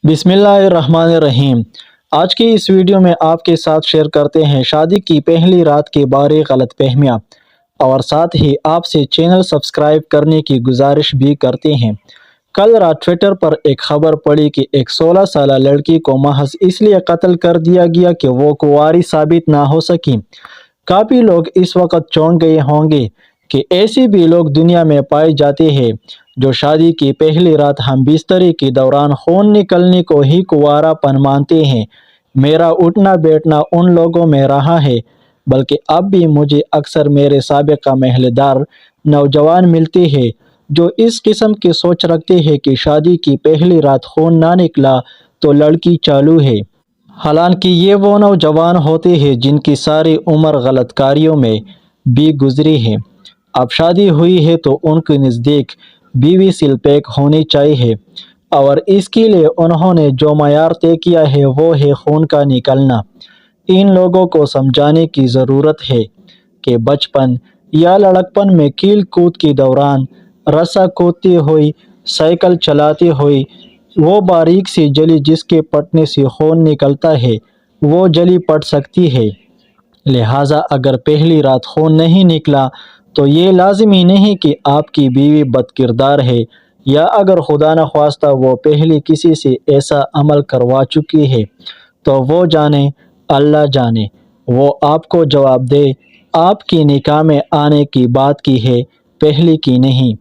बिस्मिल्लाहिर्रहमानिर्रहीम। आज की इस वीडियो में आपके साथ शेयर करते हैं शादी की पहली रात के बारे गलत फहमियाँ और साथ ही आपसे चैनल सब्सक्राइब करने की गुजारिश भी करते हैं। कल रात ट्विटर पर एक खबर पड़ी कि एक 16 साल लड़की को महज इसलिए कत्ल कर दिया गया कि वो कुंवारी साबित ना हो सकी। काफ़ी लोग इस वक्त चौंक गए होंगे कि ऐसे भी लोग दुनिया में पाए जाते हैं जो शादी की पहली रात हम बिस्तरे के दौरान खून निकलने को ही कुंवारापन मानते हैं। मेरा उठना बैठना उन लोगों में रहा है, बल्कि अब भी मुझे अक्सर मेरे साबिका महलदार नौजवान मिलते हैं जो इस किस्म की सोच रखते हैं कि शादी की पहली रात खून ना निकला तो लड़की चालू है। हालांकि ये वो नौजवान होते हैं जिनकी सारी उम्र गलत कारियों में भी गुजरी है। अब शादी हुई है तो उनके नज़दीक बीवी सिलपैक होनी चाहिए और इसके लिए उन्होंने जो मयार तय किया है वो है खून का निकलना। इन लोगों को समझाने की ज़रूरत है कि बचपन या लड़कपन में कील कूद के दौरान रस्सा कूदती हुई, साइकिल चलाती हुई वो बारीक सी जली जिसके पटने से खून निकलता है वो जली पड़ सकती है। लिहाजा अगर पहली रात खून नहीं निकला तो ये लाजिमी नहीं कि आपकी बीवी बदकिरदार है या अगर खुदा न ख्वास्ता वो पहले किसी से ऐसा अमल करवा चुकी है तो वो जाने, अल्लाह जाने, वो आपको जवाब दे। आपकी निकाह में आने की बात की है, पहले की नहीं।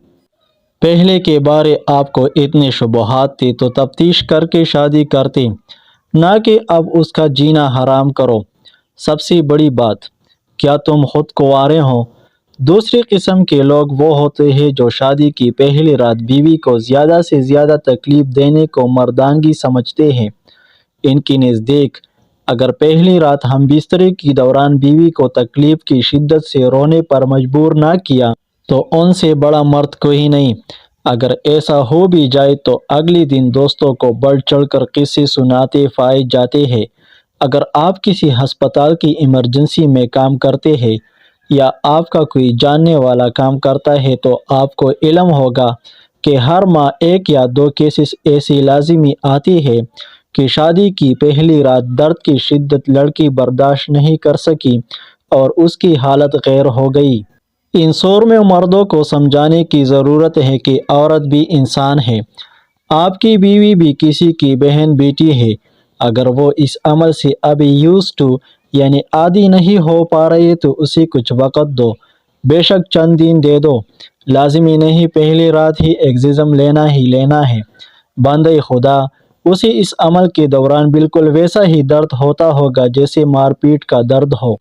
पहले के बारे आपको इतने शुबहात थे तो तफ्तीश करके शादी करते, ना कि अब उसका जीना हराम करो। सबसे बड़ी बात, क्या तुम खुद कुंवारे हो? दूसरी किस्म के लोग वो होते हैं जो शादी की पहली रात बीवी को ज़्यादा से ज़्यादा तकलीफ़ देने को मर्दानगी समझते हैं। इनकी नज़दीक अगर पहली रात हम बिस्तरे के दौरान बीवी को तकलीफ़ की शिद्दत से रोने पर मजबूर ना किया तो उनसे बड़ा मर्द कोई नहीं। अगर ऐसा हो भी जाए तो अगले दिन दोस्तों को बढ़ चढ़ कर किस्से सुनाते पाए जाते हैं। अगर आप किसी हस्पताल की इमरजेंसी में काम करते हैं या आपका कोई जानने वाला काम करता है तो आपको इल्म होगा कि हर माह एक या दो केसेस ऐसी लाजिमी आती है कि शादी की पहली रात दर्द की शिद्दत लड़की बर्दाश्त नहीं कर सकी और उसकी हालत गैर हो गई। इन शोर में मर्दों को समझाने की ज़रूरत है कि औरत भी इंसान है। आपकी बीवी भी किसी की बहन बेटी है। अगर वो इस अमल से अभी यूज़ टू यानी आदी नहीं हो पा रही तो उसे कुछ वक़्त दो, बेशक चंद दिन दे दो। लाजिमी नहीं पहली रात ही एक्सिज्म लेना ही लेना है। बंदे खुदा, उसे इस अमल के दौरान बिल्कुल वैसा ही दर्द होता होगा जैसे मारपीट का दर्द हो।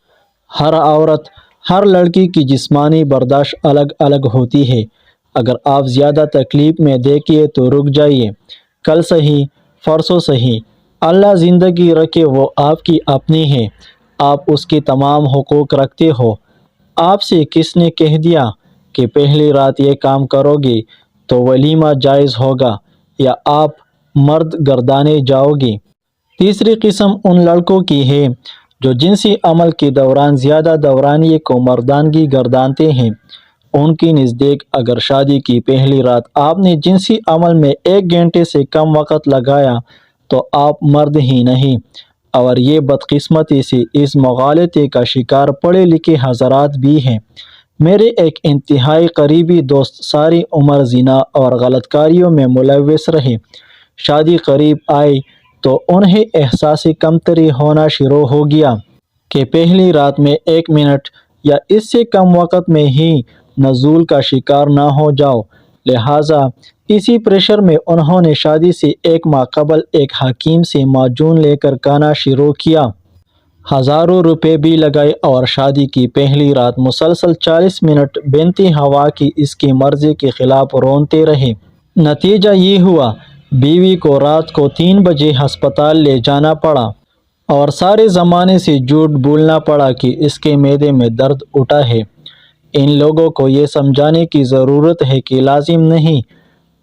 हर औरत, हर लड़की की जिस्मानी बर्दाश्त अलग अलग होती है। अगर आप ज़्यादा तकलीफ़ में देखिए तो रुक जाइए, कल सही, परसों सही, अल्लाह ज़िंदगी रखे वो आपकी अपनी है, आप उसके तमाम हुकूक रखते हो। आपसे किसने कह दिया कि पहली रात ये काम करोगे तो वलीमा जायज़ होगा या आप मर्द गर्दाने जाओगे। तीसरी किस्म उन लड़कों की है जो जिनसी अमल के दौरान ज़्यादा दौरानिए को मर्दानगी गर्दानते हैं। उनकी नज़दीक अगर शादी की पहली रात आपने जिनसी अमल में 1 घंटे से कम वक़्त लगाया तो आप मर्द ही नहीं। और ये बदकिस्मती से इस मुग़ालते का शिकार पढ़े लिखे हज़रात भी हैं। मेरे एक इंतहाई करीबी दोस्त सारी उम्र ज़िना और गलतकारियों में मुलव्वस रहे। शादी करीब आई तो उन्हें एहसास कमतरी होना शुरू हो गया कि पहली रात में 1 मिनट या इससे कम वक़्त में ही नज़ूल का शिकार ना हो जाओ। लिहाजा इसी प्रेशर में उन्होंने शादी से 1 माह कबल एक हकीम से माजून लेकर खाना शुरू किया। हज़ारों रुपए भी लगाए और शादी की पहली रात मुसलसल 40 मिनट बेनती हवा की इसकी मर्ज़ी के ख़िलाफ़ रोनते रहे। नतीजा ये हुआ, बीवी को रात को 3 बजे हस्पताल ले जाना पड़ा और सारे ज़माने से झूठ बोलना पड़ा कि इसके मैदे में दर्द उठा है। इन लोगों को ये समझाने की ज़रूरत है कि लाजिम नहीं,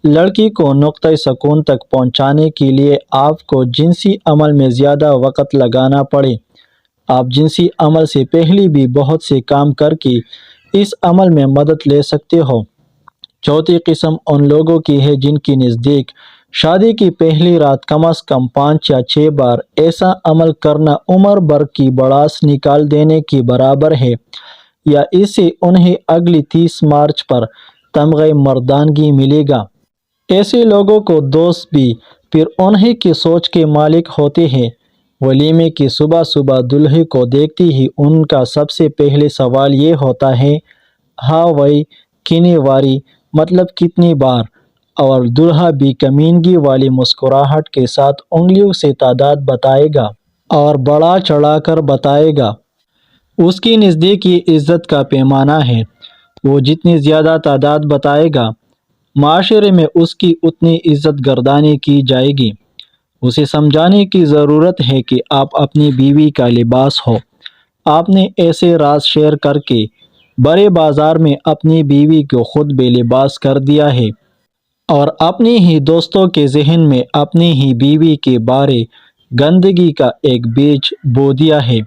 लड़की को नुक्ते सुकून तक पहुंचाने के लिए आपको जिनसी अमल में ज़्यादा वक़्त लगाना पड़े। आप जिनसी अमल से पहले भी बहुत से काम करके इस अमल में मदद ले सकते हो। चौथी किस्म उन लोगों की है जिनकी नज़दीक شادی کی پہلی رات کم از کم 5 یا 6 بار ایسا عمل کرنا عمر بھر کی بڑاس نکال دینے کے برابر ہے، یا اس سے انہیں اگلی 30 مارچ پر تمغہ مردانگی ملے گا۔ ایسے لوگوں کو دوست بھی پھر انہیں کی سوچ کے مالک ہوتے ہیں۔ ولیمے کی صبح صبح دلہے کو دیکھتے ہی ان کا سب سے پہلے سوال یہ ہوتا ہے، ہاں وہی کنے واری، مطلب کتنی بار؟ اور دلہا بھی کمینگی والی مسکراہٹ کے ساتھ انگلیوں سے تعداد بتائے گا اور بڑا چڑھا کر بتائے گا۔ اس کی نزدیک یہ عزت کا پیمانہ ہے، وہ جتنی زیادہ تعداد بتائے گا معاشرے میں اس کی اتنی عزت گردانی کی جائے گی۔ اسے سمجھانے کی ضرورت ہے کہ آپ اپنی بیوی کا لباس ہو۔ آپ نے ایسے راز شیئر کر کے بڑے بازار میں اپنی بیوی کو خود بے لباس کر دیا ہے، اور اپنے ہی دوستوں کے ذہن میں اپنی ہی بیوی کے بارے گندگی کا ایک بیج بو دیا ہے۔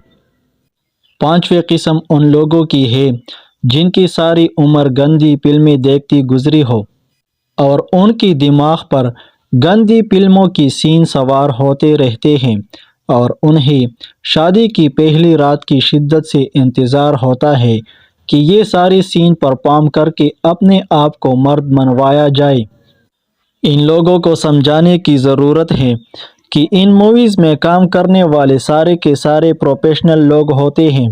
پانچویں قسم ان لوگوں کی ہے جن کی ساری عمر گندی فلمیں دیکھتی گزری ہو، اور ان کی دماغ پر گندی فلموں کی سین سوار ہوتے رہتے ہیں، اور انہیں شادی کی پہلی رات کی شدت سے انتظار ہوتا ہے کہ یہ ساری سین پرفارم کر کے اپنے آپ کو مرد منوایا جائے۔ ان لوگوں کو سمجھانے کی ضرورت ہے کہ ان موویز میں کام کرنے والے سارے کے سارے پروفیشنل لوگ ہوتے ہیں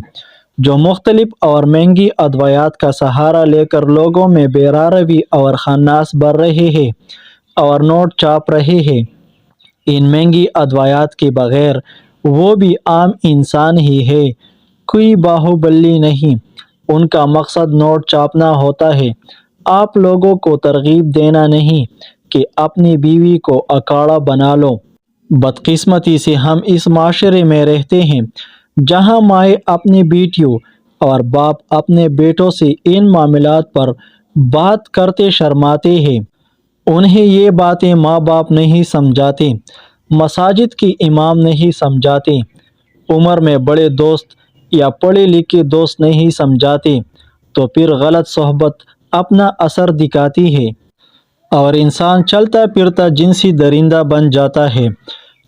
جو مختلف اور مہنگی ادویات کا سہارا لے کر لوگوں میں بے روی اور خناس بھر رہے ہیں اور نوٹ چھاپ رہے ہیں۔ ان مہنگی ادویات کے بغیر وہ بھی عام انسان ہی ہے، کوئی باہوبلی نہیں۔ ان کا مقصد نوٹ چھاپنا ہوتا ہے، آپ لوگوں کو ترغیب دینا نہیں کہ اپنی بیوی کو اکھاڑا بنا لو۔ بدقسمتی سے ہم اس معاشرے میں رہتے ہیں جہاں مائیں اپنی بیٹیوں اور باپ اپنے بیٹوں سے ان معاملات پر بات کرتے شرماتے ہیں۔ انہیں یہ باتیں ماں باپ نہیں سمجھاتے، مساجد کے امام نہیں سمجھاتے، عمر میں بڑے دوست یا پڑھے لکھے دوست نہیں سمجھاتے، تو پھر غلط صحبت اپنا اثر دکھاتی ہے، اور انسان چلتا پھرتا جنسی درندہ بن جاتا ہے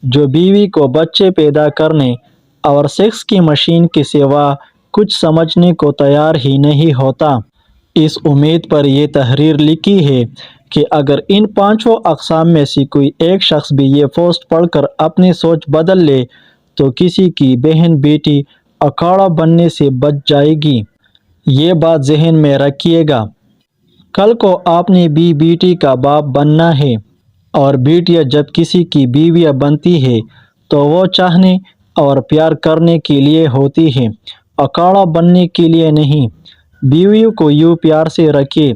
جو بیوی کو بچے پیدا کرنے اور سیکس کی مشین کے سوا کچھ سمجھنے کو تیار ہی نہیں ہوتا۔ اس امید پر یہ تحریر لکھی ہے کہ اگر ان پانچوں اقسام میں سے کوئی ایک شخص بھی یہ پوسٹ پڑھ کر اپنی سوچ بدل لے تو کسی کی بہن بیٹی اکھاڑا بننے سے بچ جائے گی۔ یہ بات ذہن میں رکھیے گا، کل کو آپ نے بھی بیٹی کا باپ بننا ہے، اور بیٹیاں جب کسی کی بیویاں بنتی ہے تو وہ چاہنے اور پیار کرنے کے لیے ہوتی ہے، اکھاڑا بننے کے لیے نہیں۔ بیویوں کو یوں پیار سے رکھے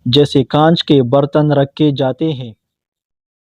جیسے کانچ کے برتن رکھے جاتے ہیں۔